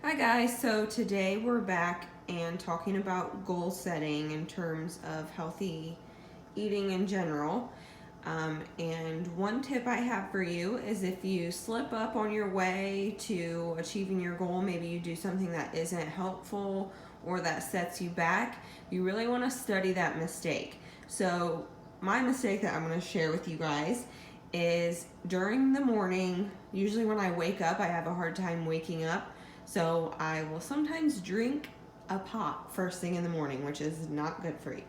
Hi guys, so today we're back and talking about goal setting in terms of healthy eating in general. And one tip I have for you is if you slip up on your way to achieving your goal, maybe you do something that isn't helpful or that sets you back, you really want to study that mistake. So my mistake that I'm going to share with you guys is during the morning, usually when I wake up, I have a hard time waking up. So I will sometimes drink a pop first thing in the morning, which is not good for you.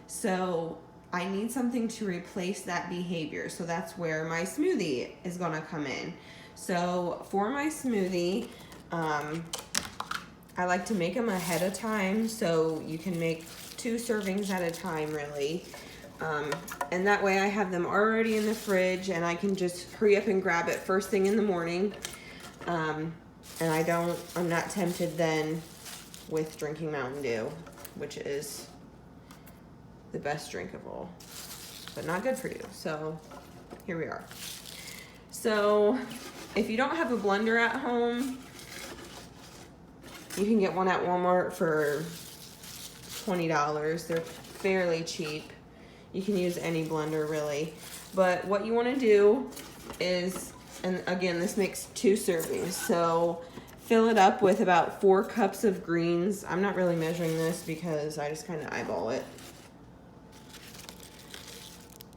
So I need something to replace that behavior. So that's where my smoothie is gonna come in. So for my smoothie, I like to make them ahead of time. So you can make 2 servings at a time really. And that way I have them already in the fridge and I can just hurry up and grab it first thing in the morning. And I'm not tempted then with drinking Mountain Dew, which is the best drink of all, but not good for you. So here we are. So if you don't have a blender at home, you can get one at Walmart for $20. They're fairly cheap. You can use any blender really. But what you want to do is, and again, this makes 2 servings. So fill it up with about 4 cups of greens. I'm not really measuring this because I just kind of eyeball it.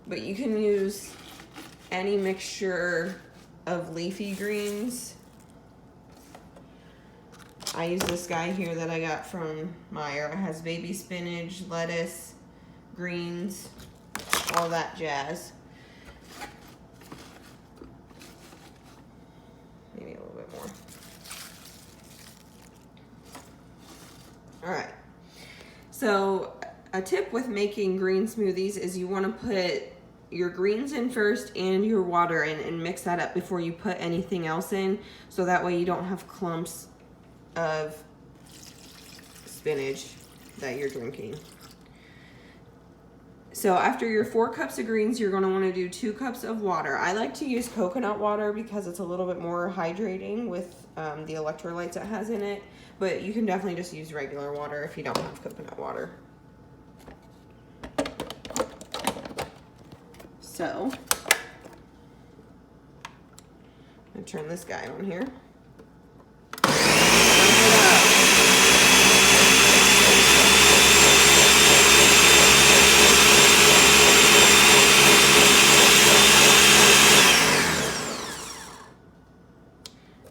But you can use any mixture of leafy greens. I use this guy here that I got from Meijer. It has baby spinach, lettuce, greens, all that jazz. Maybe a little bit more. All right. So a tip with making green smoothies is you want to put your greens in first and your water in and mix that up before you put anything else in. So that way you don't have clumps of spinach that you're drinking. So after your 4 cups of greens, you're going to want to do 2 cups of water. I like to use coconut water because it's a little bit more hydrating with the electrolytes it has in it. But you can definitely just use regular water if you don't have coconut water. So I'm going to turn this guy on here.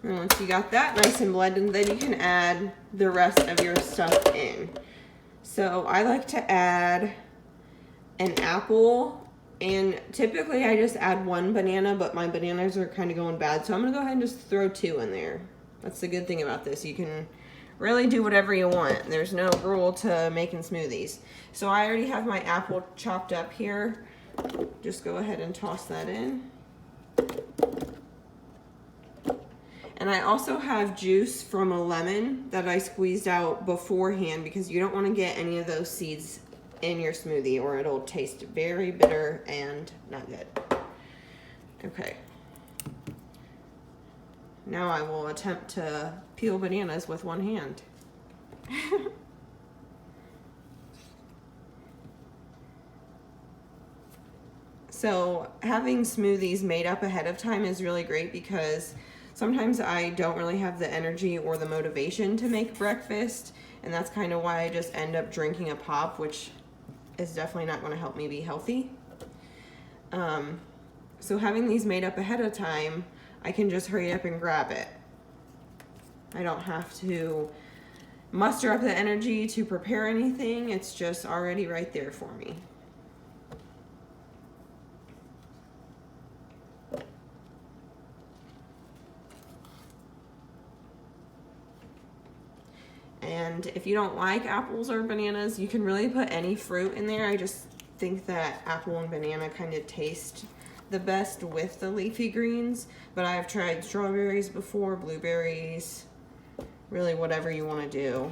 And once you got that nice and blended, then you can add the rest of your stuff in. So I like to add an apple, and typically I just add 1 banana, but my bananas are kind of going bad, so I'm gonna go ahead and just throw 2 in there. That's the good thing about this. You can really do whatever you want. There's no rule to making smoothies. So I already have my apple chopped up here. Just go ahead and toss that in. And I also have juice from a lemon that I squeezed out beforehand because you don't want to get any of those seeds in your smoothie or it'll taste very bitter and not good. Okay. Now I will attempt to peel bananas with 1 hand. So having smoothies made up ahead of time is really great because sometimes I don't really have the energy or the motivation to make breakfast, and that's kind of why I just end up drinking a pop, which is definitely not going to help me be healthy. So having these made up ahead of time, I can just hurry up and grab it. I don't have to muster up the energy to prepare anything. It's just already right there for me. And if you don't like apples or bananas, you can really put any fruit in there. I just think that apple and banana kind of taste the best with the leafy greens. But I've tried strawberries before, blueberries, really whatever you want to do.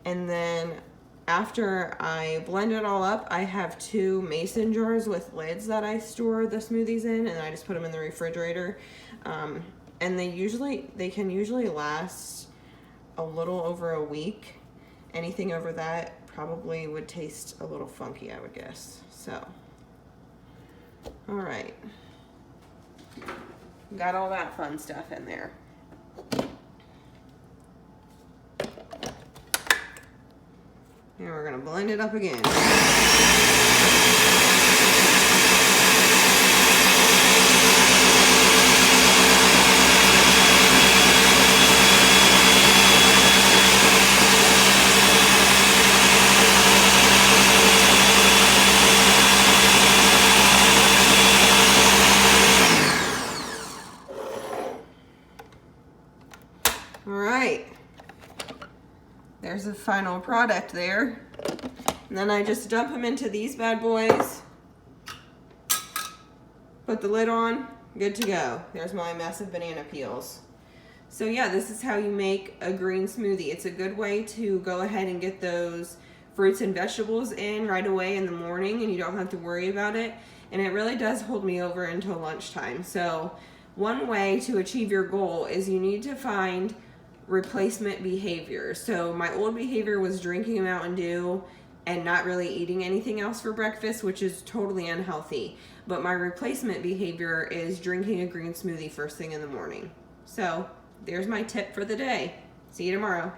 And then after I blend it all up, I have 2 mason jars with lids that I store the smoothies in, and I just put them in the refrigerator. And they can usually last a little over a week. Anything over that probably would taste a little funky, I would guess. So, all right. Got all that fun stuff in there. And we're gonna blend it up again. All right, there's the final product there. And then I just dump them into these bad boys, put the lid on, good to go. There's my mess of banana peels. So yeah, this is how you make a green smoothie. It's a good way to go ahead and get those fruits and vegetables in right away in the morning, and you don't have to worry about it. And it really does hold me over until lunchtime. So one way to achieve your goal is you need to find replacement behavior. So my old behavior was drinking a Mountain Dew and not really eating anything else for breakfast, which is totally unhealthy. But my replacement behavior is drinking a green smoothie first thing in the morning. So there's my tip for the day. See you tomorrow.